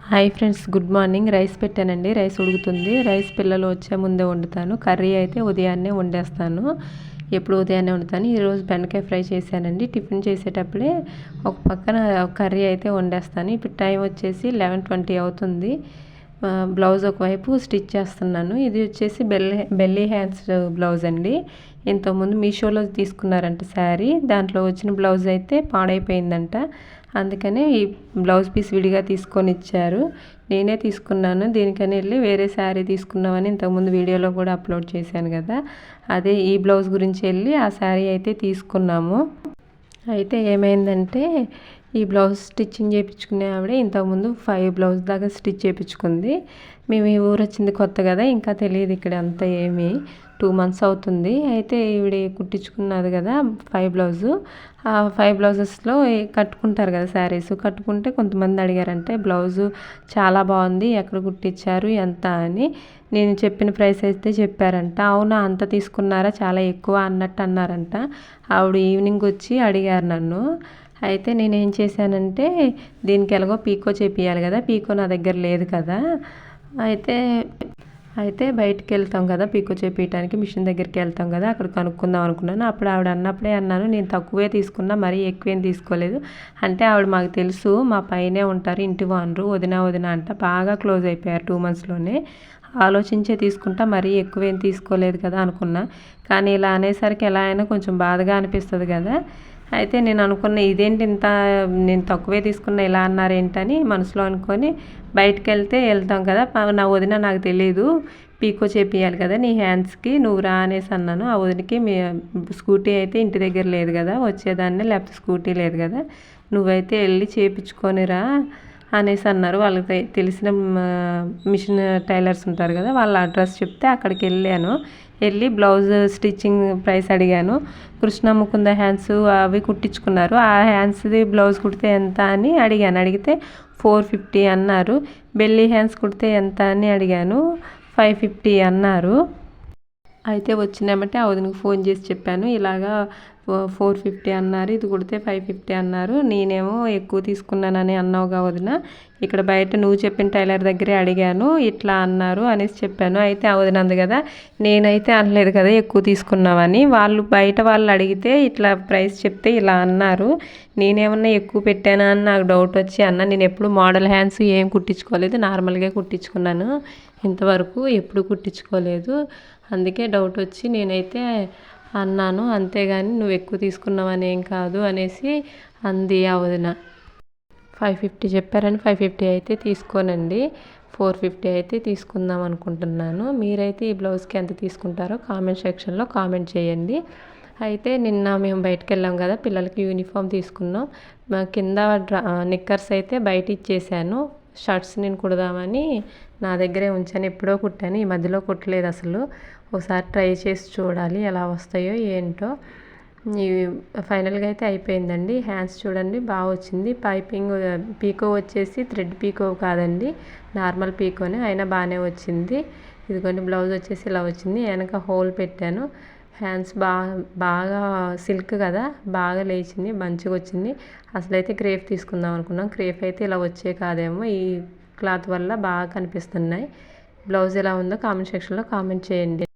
Hi friends, good morning. Rice పెట్టానండి. Rice ఉడుకుతుంది. Rice పిల్లలు వచ్చే ముందే వండుతాను. కర్రీ అయితే ఉదయాన్నే వండేస్తాను. ఎప్పుడు ఉదయాన్నే వండుతాను. ఈరోజు బెండకాయ ఫ్రై చేశానండి. టిఫిన్ చేసేటప్పుడే ఒక పక్కన కర్రీ అయితే వండేస్తాను. ఇప్పుడు టైం వచ్చేసి 11:20 అవుతుంది. బ్లౌజ్ ఒకవైపు స్టిచ్ చేస్తున్నాను. ఇది వచ్చేసి బెల్లీ హ్యాండ్స్ బ్లౌజ్ అండి. ఇంతకుముందు మీషోలో తీసుకున్నారంట శారీ. దాంట్లో వచ్చిన బ్లౌజ్ అయితే పాడైపోయిందంట. అందుకనే ఈ బ్లౌజ్ పీస్ విడిగా తీసుకొని ఇచ్చారు. నేనే తీసుకున్నాను. దీనికని వెళ్ళి వేరే శారీ తీసుకున్నామని ఇంతకుముందు వీడియోలో కూడా అప్లోడ్ చేశాను కదా, అదే ఈ బ్లౌజ్ గురించి వెళ్ళి ఆ శారీ అయితే తీసుకున్నాము. అయితే ఏమైందంటే ఈ బ్లౌజ్ స్టిచ్చింగ్ చేయించుకునే ఆవిడ ఇంతకుముందు 5 బ్లౌజ్ దాకా స్టిచ్ చేయించుకుంది. మేము ఈ ఊరు వచ్చింది కొత్త కదా, ఇంకా తెలియదు ఇక్కడ అంతా ఏమీ. 2 మంత్స్ అవుతుంది. అయితే ఈవిడ కుట్టించుకున్నది కదా 5 బ్లౌజు. ఆ 5 బ్లౌజెస్లో కట్టుకుంటారు కదా శారీస్. కట్టుకుంటే కొంతమంది అడిగారంటే బ్లౌజు చాలా బాగుంది, ఎక్కడ కుట్టించారు, ఎంత అని. నేను చెప్పిన ప్రైస్ అయితే చెప్పారంట. అవునా, అంత తీసుకున్నారా, చాలా ఎక్కువ అన్నట్టు అన్నారంట. ఆవిడ ఈవినింగ్ వచ్చి అడిగారు నన్ను. అయితే నేనేం చేశానంటే దీనికి ఎలాగో పీకో చేపియాలి కదా, పీకో నా దగ్గర లేదు కదా. అయితే బయటికి వెళ్తాం కదా పీకో చేపించడానికి, మిషన్ దగ్గరికి వెళ్తాం కదా, అక్కడ కనుక్కుందాం అనుకున్నాను. అప్పుడు ఆవిడ అన్నప్పుడే అన్నాను, నేను తక్కువే తీసుకున్నా, మరీ ఎక్కువేం తీసుకోలేదు అంటే. ఆవిడ మాకు తెలుసు, మా పైనే ఉంటారు, ఇంటి వానరు, వదిన అంట, బాగా క్లోజ్ అయిపోయారు 2 మంత్స్లోనే. ఆలోచించే తీసుకుంటా, మరీ ఎక్కువేం తీసుకోలేదు కదా అనుకున్నా. కానీ ఇలా అనేసరికి ఎలా అయినా కొంచెం బాధగా అనిపిస్తుంది కదా. అయితే నేను అనుకున్న, ఇదేంటి ఇంత నేను తక్కువే తీసుకున్నా, ఇలా అన్నారేంటని మనసులో అనుకొని బయటకు వెళ్తాం కదా. నా వదిన నాకు తెలియదు, పీకో చేపియాలి కదా నీ హ్యాండ్స్కి, నువ్వు రా అనేసి అన్నాను. ఆ వదినకి స్కూటీ అయితే ఇంటి దగ్గర లేదు కదా, వచ్చేదాన్ని, లేకపోతే స్కూటీ లేదు కదా, నువ్వైతే వెళ్ళి చేపించుకొనిరా అనేసి అన్నారు. వాళ్ళకి తెలిసిన మిషన్ టైలర్స్ ఉంటారు కదా, వాళ్ళ అడ్రస్ చెప్తే అక్కడికి వెళ్ళి బ్లౌజ్ స్టిచ్చింగ్ ప్రైస్ అడిగాను. కృష్ణ ముకుంద హ్యాండ్స్ అవి కుట్టించుకున్నారు. ఆ హ్యాండ్స్ది బ్లౌజ్ కుడితే ఎంత అని అడిగితే 450 అన్నారు. బెల్లీ హ్యాండ్స్ కుడితే ఎంత అని అడిగాను, 550 అన్నారు. అయితే వచ్చినామంటే ఆ వదినకి ఫోన్ చేసి చెప్పాను, ఇలాగా 450 అన్నారు, ఇది కుడితే 550 అన్నారు. నేనేమో ఎక్కువ తీసుకున్నానని అన్నావుగా వదిన, ఇక్కడ బయట నువ్వు చెప్పిన టైలర్ దగ్గరే అడిగాను, ఇట్లా అన్నారు అనేసి చెప్పాను. అయితే ఆ వదిన అంది కదా, నేనైతే అనలేదు కదా ఎక్కువ తీసుకున్నామని, బయట వాళ్ళు అడిగితే ఇట్లా ప్రైస్ చెప్తే ఇలా అన్నారు, నేనేమన్నా ఎక్కువ పెట్టానా అని నాకు డౌట్ వచ్చి అన్న. నేను ఎప్పుడు మోడల్ హ్యాండ్స్ ఏం కుట్టించుకోలేదు, నార్మల్గా కుట్టించుకున్నాను, ఇంతవరకు ఎప్పుడు కుట్టించుకోలేదు. అందుకే డౌట్ వచ్చి నేనైతే అన్నాను, అంతేగాని నువ్వు ఎక్కువ తీసుకున్నావని ఏం కాదు అనేసి అంది ఆ వదిన. 550 చెప్పారని 550 అయితే తీసుకోనండి, 450 అయితే తీసుకుందాం అనుకుంటున్నాను. మీరైతే ఈ బ్లౌజ్కి ఎంత తీసుకుంటారో కామెంట్ సెక్షన్లో కామెంట్ చేయండి. అయితే నిన్న మేము బయటకు వెళ్ళాం కదా, పిల్లలకి యూనిఫామ్ తీసుకున్నాం. కింద నిక్కర్స్ అయితే బయట ఇచ్చేసాను. షర్ట్స్ నేను కుడదామని నా దగ్గరే ఉంచాను, ఎప్పుడో కుట్టాను, ఈ మధ్యలో కుట్టలేదు అసలు. ఒకసారి ట్రై చేసి చూడాలి ఎలా వస్తాయో ఏంటో. ఇవి ఫైనల్గా అయితే అయిపోయిందండి. హ్యాండ్స్ చూడండి బాగా వచ్చింది. పీకో వచ్చేసి థ్రెడ్ పీకో కాదండి, నార్మల్ పీకోనే, అయినా బాగానే వచ్చింది. ఇదిగోండి బ్లౌజ్ వచ్చేసి ఇలా వచ్చింది. వెనక హోల్ పెట్టాను. హ్యాండ్స్ బాగా సిల్క్ కదా, బాగా లేచింది, మంచిగా వచ్చింది. అసలైతే క్రేప్ తీసుకుందాం అనుకున్నాం, క్రేప్ అయితే ఇలా వచ్చే కాదేమో, ఈ క్లాత్ వల్ల బాగా కనిపిస్తున్నాయి. బ్లౌజ్ ఎలా ఉందో కామెంట్ సెక్షన్లో కామెంట్ చేయండి.